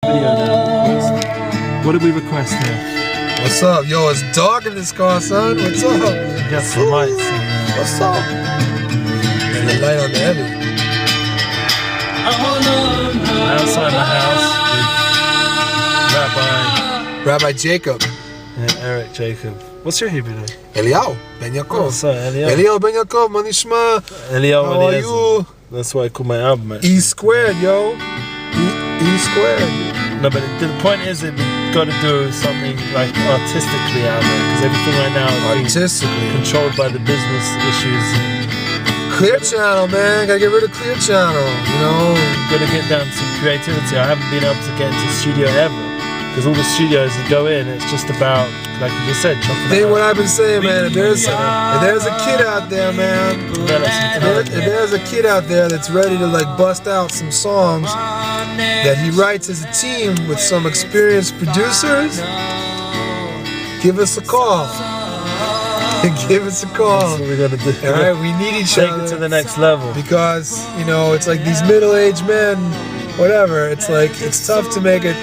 video now. What did we request here? What's up? Yo, it's dark in this car, son. What's up? Got some lights. What's up? And the light on the heavy. Outside my house with Rabbi Jacob. and Erik Jacobs. What's your Hebrew name? Eliyahu Ben Yaakov. Oh, sorry, Eliyahu. Eliyahu Ben Yaakov, מה נשמע? Eliyahu How are Eliezer. you? That's why I call my album. E squared, yo. E squared. No, but the point is that we've got to do something like artistically out there, because everything right now is being Artistically. controlled by the business issues. Clear channel, man. Gotta get rid of clear channel, you know? We've got to get down to some creativity. I haven't been able to get into the studio ever, because all the studios that go in, it's just about, like you just said, chopping Think it what up. I've been saying, man. If there's a kid out there, man. If there's a kid out there that's ready to like bust out some songs that he writes as a team with some experienced producers, give us a call. Give us a call. That's what we got to do. All right, we need each Take other. it to the next level. Because, you know, it's like these middle-aged men, whatever, it's like, it's tough to make it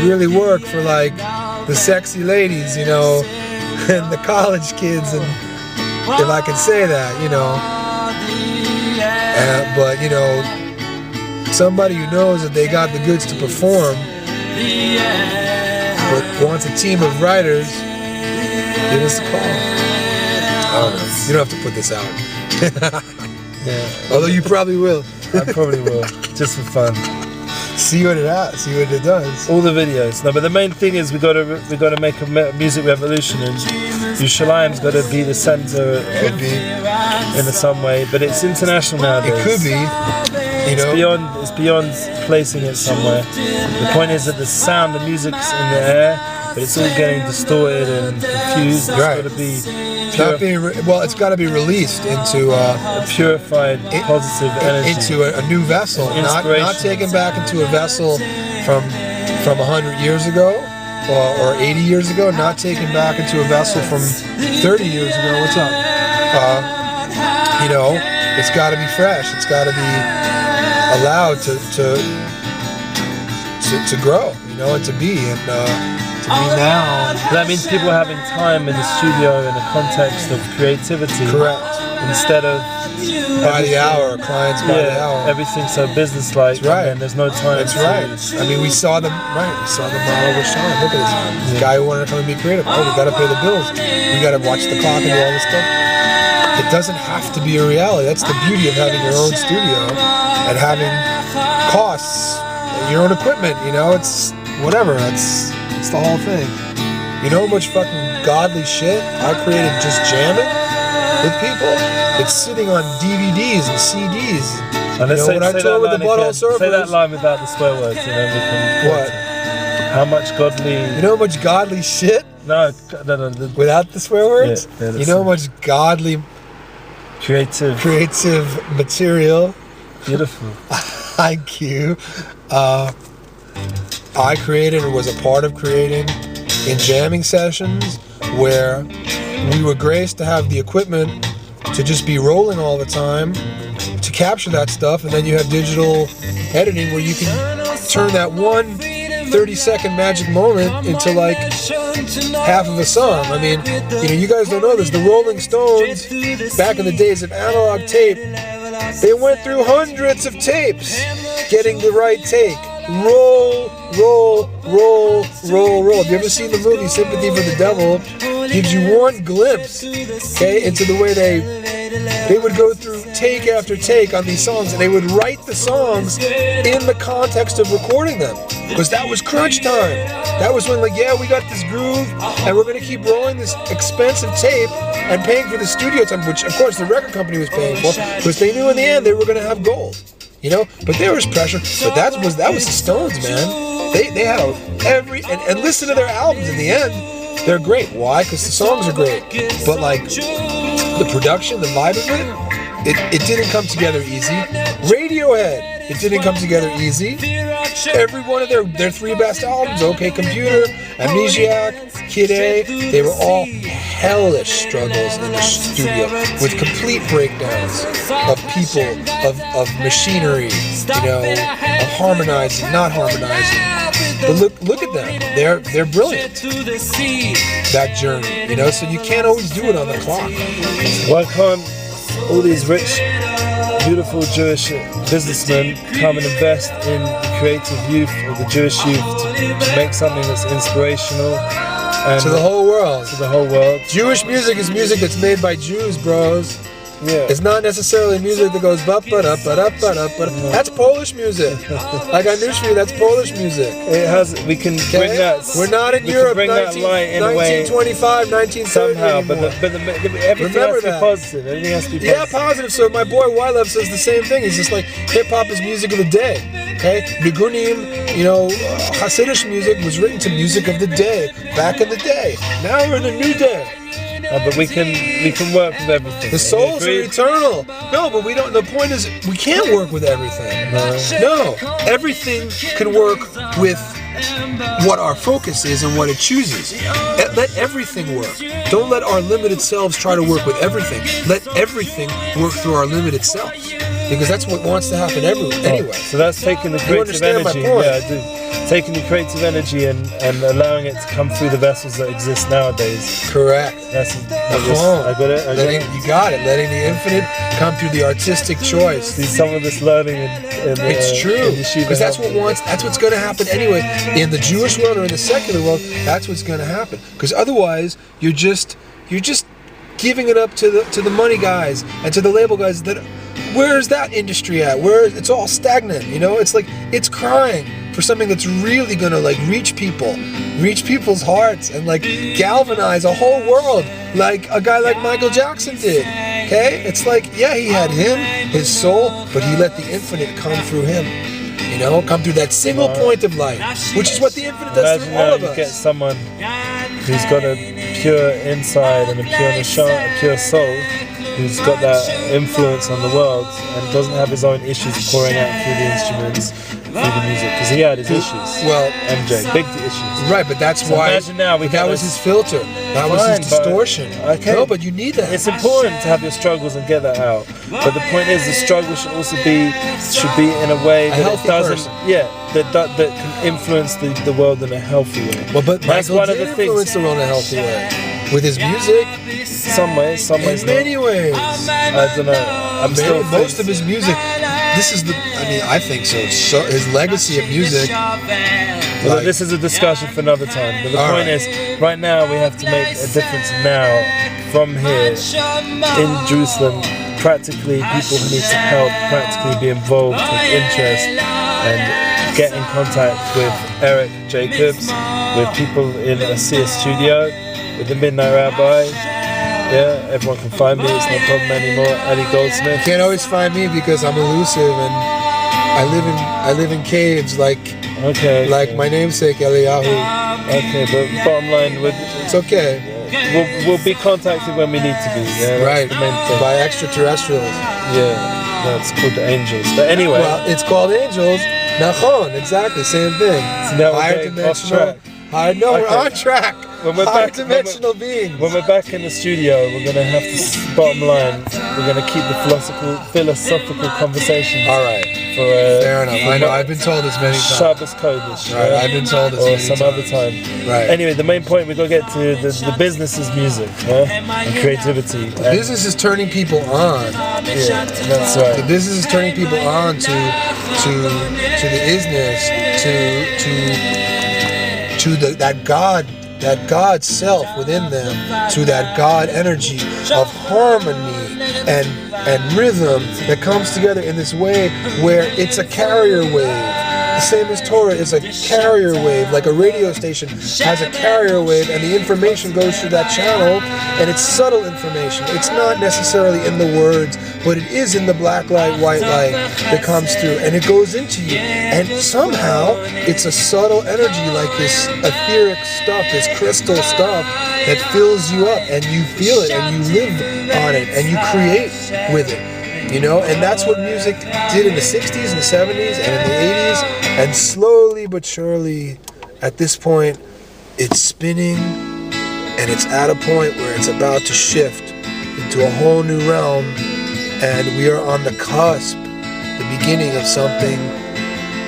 really work for like the sexy ladies, you know, and the college kids, and if I can say that, you know. But, you know, somebody who knows that they got the goods to perform, but wants a team of writers, give us a call. I don't know. You don't have to put this out. Yeah. Although you probably will. I probably will, just for fun. See what it has. See what it does. All the videos. No, but the main thing is we got to make a music revolution, and Yerushalayim's got to be the center Could be. in some way. But it's international nowadays. It could be. You know. It's beyond placing it somewhere. The point is that the sound, the music's in the air, but it's all getting distorted and confused. It's Right. got to be Not being it's got to be released into a purified, positive energy. into a new vessel, not taken back into a vessel from 100 years ago or 80 years ago, not taken back into a vessel from 30 years ago. What's up? You know, it's got to be fresh. It's got to be allowed to grow. You know, and to be to me now. That means people are having time in the studio in the context of creativity. Correct. Instead of by the hour, clients by the hour. Everything's so business-like. That's right. And there's no time. That's right. I mean, we saw them. Right. We saw them all over shine. Look at this guy who wanted to come and be creative. Oh, we got to pay the bills. We got to watch the clock and do all this stuff. It doesn't have to be a reality. That's the beauty of having your own studio and having costs, your own equipment. You know, it's whatever. It's the whole thing. You know how much fucking godly shit I created just jamming with people? It's sitting on DVDs and CDs. And let's when I toured with the Butthole Surfers. Say that line without the swear words, and then we can. What? How much godly? You know how much godly shit? No. Without the swear words? Yeah, you know how much godly creative material? Beautiful. IQ. I created or was a part of creating in jamming sessions where we were graced to have the equipment to just be rolling all the time to capture that stuff, and then you have digital editing where you can turn that one 30-second magic moment into like half of a song. I mean, you know, you guys don't know this. The Rolling Stones, back in the days of analog tape, they went through hundreds of tapes getting the right take. Roll, roll, roll, roll, roll. Have you ever seen the movie Sympathy for the Devil? Gives you one glimpse, okay, into the way they would go through take after take on these songs, and they would write the songs in the context of recording them, because that was crunch time. That was when, like, yeah, we got this groove, and we're going to keep rolling this expensive tape and paying for the studio time, which, of course, the record company was paying for, because they knew in the end they were going to have gold. You know, but there was pressure. But that was the Stones, man. They had and listen to their albums. In the end, they're great. Why? Because the songs are great. But like the production, the vibe of it didn't come together easy. Radiohead, it didn't come together easy. Every one of their three best albums, OK Computer, Amnesiac, Kid A, they were all hellish struggles in the studio with complete breakdowns of people, of machinery, you know, of harmonizing, not harmonizing. But look at them. They're brilliant. That journey, you know. So you can't always do it on the clock. Why can't all these rich, beautiful Jewish businessmen come and invest in the creative youth of the Jewish youth to make something that's inspirational and To the whole world. to the whole world? Jewish music is music that's made by Jews, bros. Yeah. It's not necessarily music that goes ba-ba-da-ba-da-ba-da-ba-da. That's Polish music. I got news for you, that's Polish music. It has. We can bring Okay? that. We're not in we Europe, can bring that light in a way 1925, 1930 somehow, but anymore. everything Remember has to be that. positive. Everything has to be positive. Yeah, positive. So my boy Wylev says the same thing. He's just like, hip-hop is music of the day. Okay? Nigunim, you know, Hasidic music was written to music of the day, back in the day. Now we're in a new day. But we can work with everything. The souls are Agreed? eternal. No, but we don't. The point is, we can't work with everything. No, everything can work with what our focus is and what it chooses. Let everything work. Don't let our limited selves try to work with everything. Let everything work through our limited selves, because that's what wants to happen anyway. So that's taking the You creative understand my energy. point? Yeah, I do. Taking the creative energy and allowing it to come through the vessels that exist nowadays. Correct. I got it. You got it. Letting the infinite come through the artistic choice. See, some of this learning It's true, because that's what's going to happen anyway. In the Jewish world or in the secular world, that's what's going to happen. Because otherwise, you're just giving it up to the money guys and to the label guys. Where's that industry at? It's all stagnant. You know, it's like it's crying for something that's really going to like reach people's hearts and like galvanize a whole world, like a guy like Michael Jackson did. Okay, it's like, yeah, he had his soul, but he let the infinite come through him. You know, come through that single point of light, which is what the infinite does through all of you us. get someone who's got a pure inside and a pure soul, who's got that influence on the world and doesn't have his own issues pouring out through the instruments, through the music, because he had his issues. Well, MJ, big issues. Right, but that's So why. imagine now That was his filter. That was his distortion. Okay. No, but you need that. It's important to have your struggles and get that out. But the point is, the struggle should also be in a way that it healthy doesn't. person. Yeah, that can influence the world in a healthy way. Well, but that's Michael one of did the things. influence the world in a healthy way with his music. Some ways In not. many ways. I don't know. I'm still Most of his music. I think so. So his legacy of music. Well, this is a discussion for another time. But the point is, right now we have to make a difference now, from here, in Jerusalem. Practically, people who need to help, practically be involved, take interest, and get in contact with Erik Jacobs, with people in a studio, with the Midnight Rabbi. Yeah, everyone can find me, it's no problem anymore. Eddie Goldsmith. You can't always find me because I'm elusive and I live in caves like my namesake Eliyahu. Okay, but bottom line, It's okay. we'll be contacted when we need to be. Yeah, that's Right. the main thing. By extraterrestrials. Yeah, that's called the angels. But anyway, Well, it's called angels. Nachon, exactly, same thing. So now we're Higher getting off dimensional. track. We're on track. When we're Higher back- dimensional beings. when we're back in the studio, we're gonna have to. Bottom line, we're gonna keep the philosophical conversation. All right. For Fair enough. I know. I've been told this many times. Shabbos Kodesh. Right. I've been told this Or many some times. other time. Right. Anyway, the main point we gotta get to the business is music, and creativity. And, Business is turning people on. yeah, that's right. The business is turning people on to the isness, to that God self within them, to that God energy of harmony and rhythm that comes together in this way where it's a carrier wave. The same as Torah is a carrier wave, like a radio station has a carrier wave, and the information goes through that channel, and it's subtle information. It's not necessarily in the words, but it is in the black light, white light that comes through, and it goes into you. And somehow, it's a subtle energy, like this etheric stuff, this crystal stuff that fills you up, and you feel it, and you live on it, and you create with it. You know, and that's what music did in the 60s and the 70s and in the 80s, and slowly but surely, at this point, it's spinning, and it's at a point where it's about to shift into a whole new realm, and we are on the cusp, the beginning of something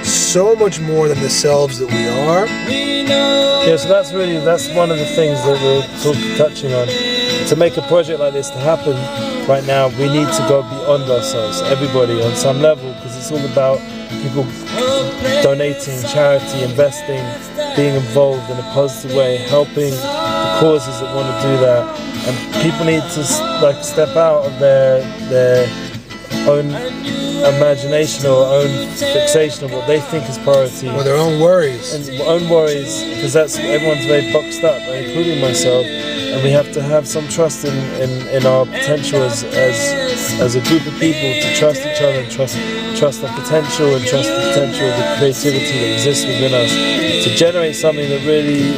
so so much more than the selves that we are. Yeah, so that's one of the things that we're touching on. To make a project like this to happen right now, we need to go beyond ourselves, everybody on some level, because it's all about people donating, charity, investing, being involved in a positive way, helping the causes that want to do that. And people need to like step out of their own imagination or own fixation of what they think is priority. Or their own worries. And own worries, because that's everyone's very boxed up, including myself. And we have to have some trust in our potential as a group of people, to trust each other and trust our potential and trust the potential of the creativity that exists within us, to generate something that really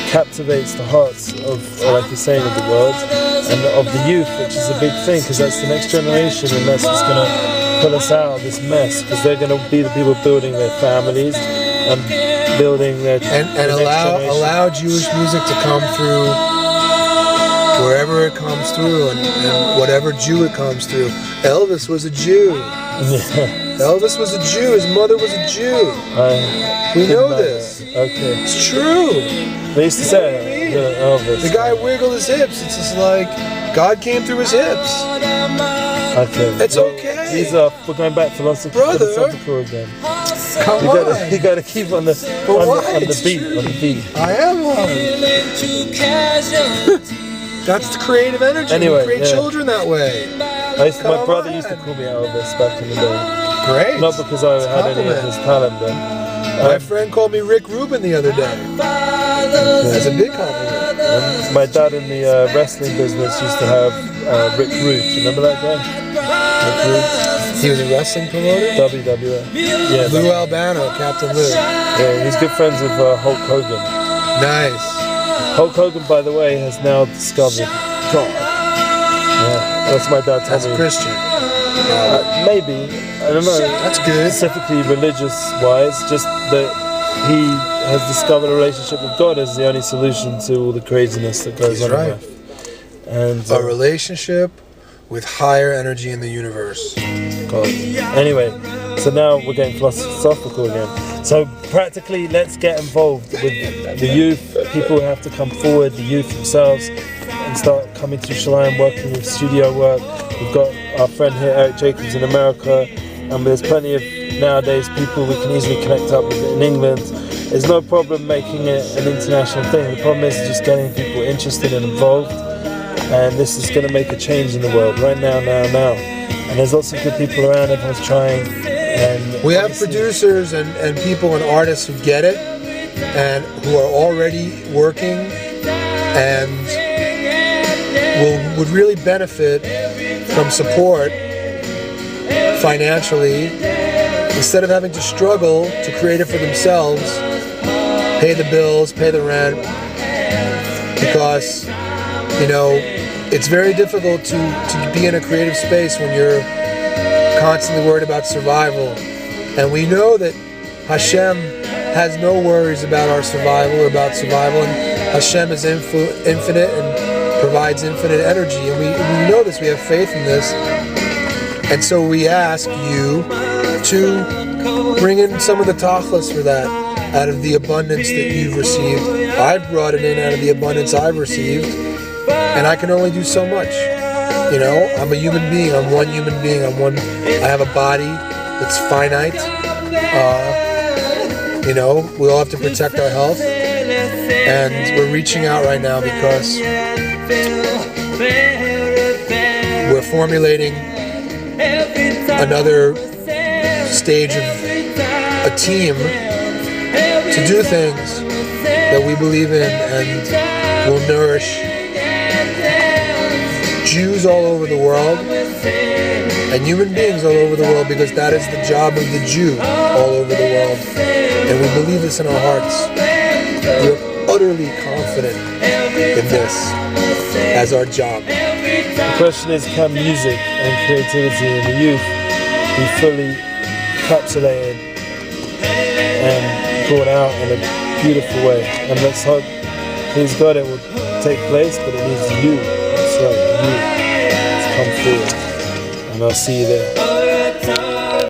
captivates the hearts of, like you're saying, of the world and of the youth, which is a big thing, because that's the next generation, and that's what's going to pull us out of this mess, because they're going to be the people building their families and building their and allow Jewish music to come through wherever it comes through, and whatever Jew it comes through. Elvis was a Jew. Yeah. Elvis was a Jew. His mother was a Jew. We know this. Okay. It's true. They used to say Elvis. The guy wiggled his hips. It's just like God came through his hips. Okay. It's okay. We're going back philosophical again. Come on. You got to keep on the beat. I am one. That's the creative energy. Anyway, we create children that way. My brother used to call me Elvis back in the day. Great. Not because I had any of his talent, but my friend called me Rick Rubin the other day. That's a big compliment. My dad in the wrestling business used to have Rick Rude. Do you remember that guy? Rick Rude. He was a wrestling promoter? WWF. Yeah. Lou Albano, Captain Lou. Yeah, he's good friends with Hulk Hogan. Nice. Hulk Hogan, by the way, has now discovered God. Yeah, that's my dad told me. That's Christian. Maybe. I don't know. That's good. Specifically religious-wise, just that he has discovered a relationship with God as the only solution to all the craziness that goes on in life. And a relationship with higher energy in the universe. God. Anyway, so now we're getting philosophical again. So practically, let's get involved with the youth. People have to come forward, the youth themselves, and start coming to Shalayim, working with studio work. We've got our friend here, Erik Jacobs, in America, and there's plenty of nowadays people we can easily connect up with in England. There's no problem making it an international thing. The problem is just getting people interested and involved, and this is going to make a change in the world right now. And there's lots of good people around, everyone's trying. And we have producers and people and artists who get it and who are already working and would really benefit from support financially, instead of having to struggle to create it for themselves, pay the bills, pay the rent, because it's very difficult to be in a creative space when you're constantly worried about survival. And we know that Hashem has no worries about our survival or about survival, and Hashem is infinite and provides infinite energy, and we know this, we have faith in this. And so we ask you to bring in some of the tachlis for that, out of the abundance that you've received. I've brought it in out of the abundance I've received, and I can only do so much. I'm a human being. I'm one human being. I have a body that's finite. We all have to protect our health, and we're reaching out right now because we're formulating another stage of a team to do things that we believe in and will nourish Jews all over the world and human beings all over the world, because that is the job of the Jew all over the world, and we believe this in our hearts. We're utterly confident in this as our job. The question is, can music and creativity in the youth be fully encapsulated and brought out in a beautiful way? And let's hope, please God, it will take place, but it needs you. That's right, you, to come forward. And I'll see you there.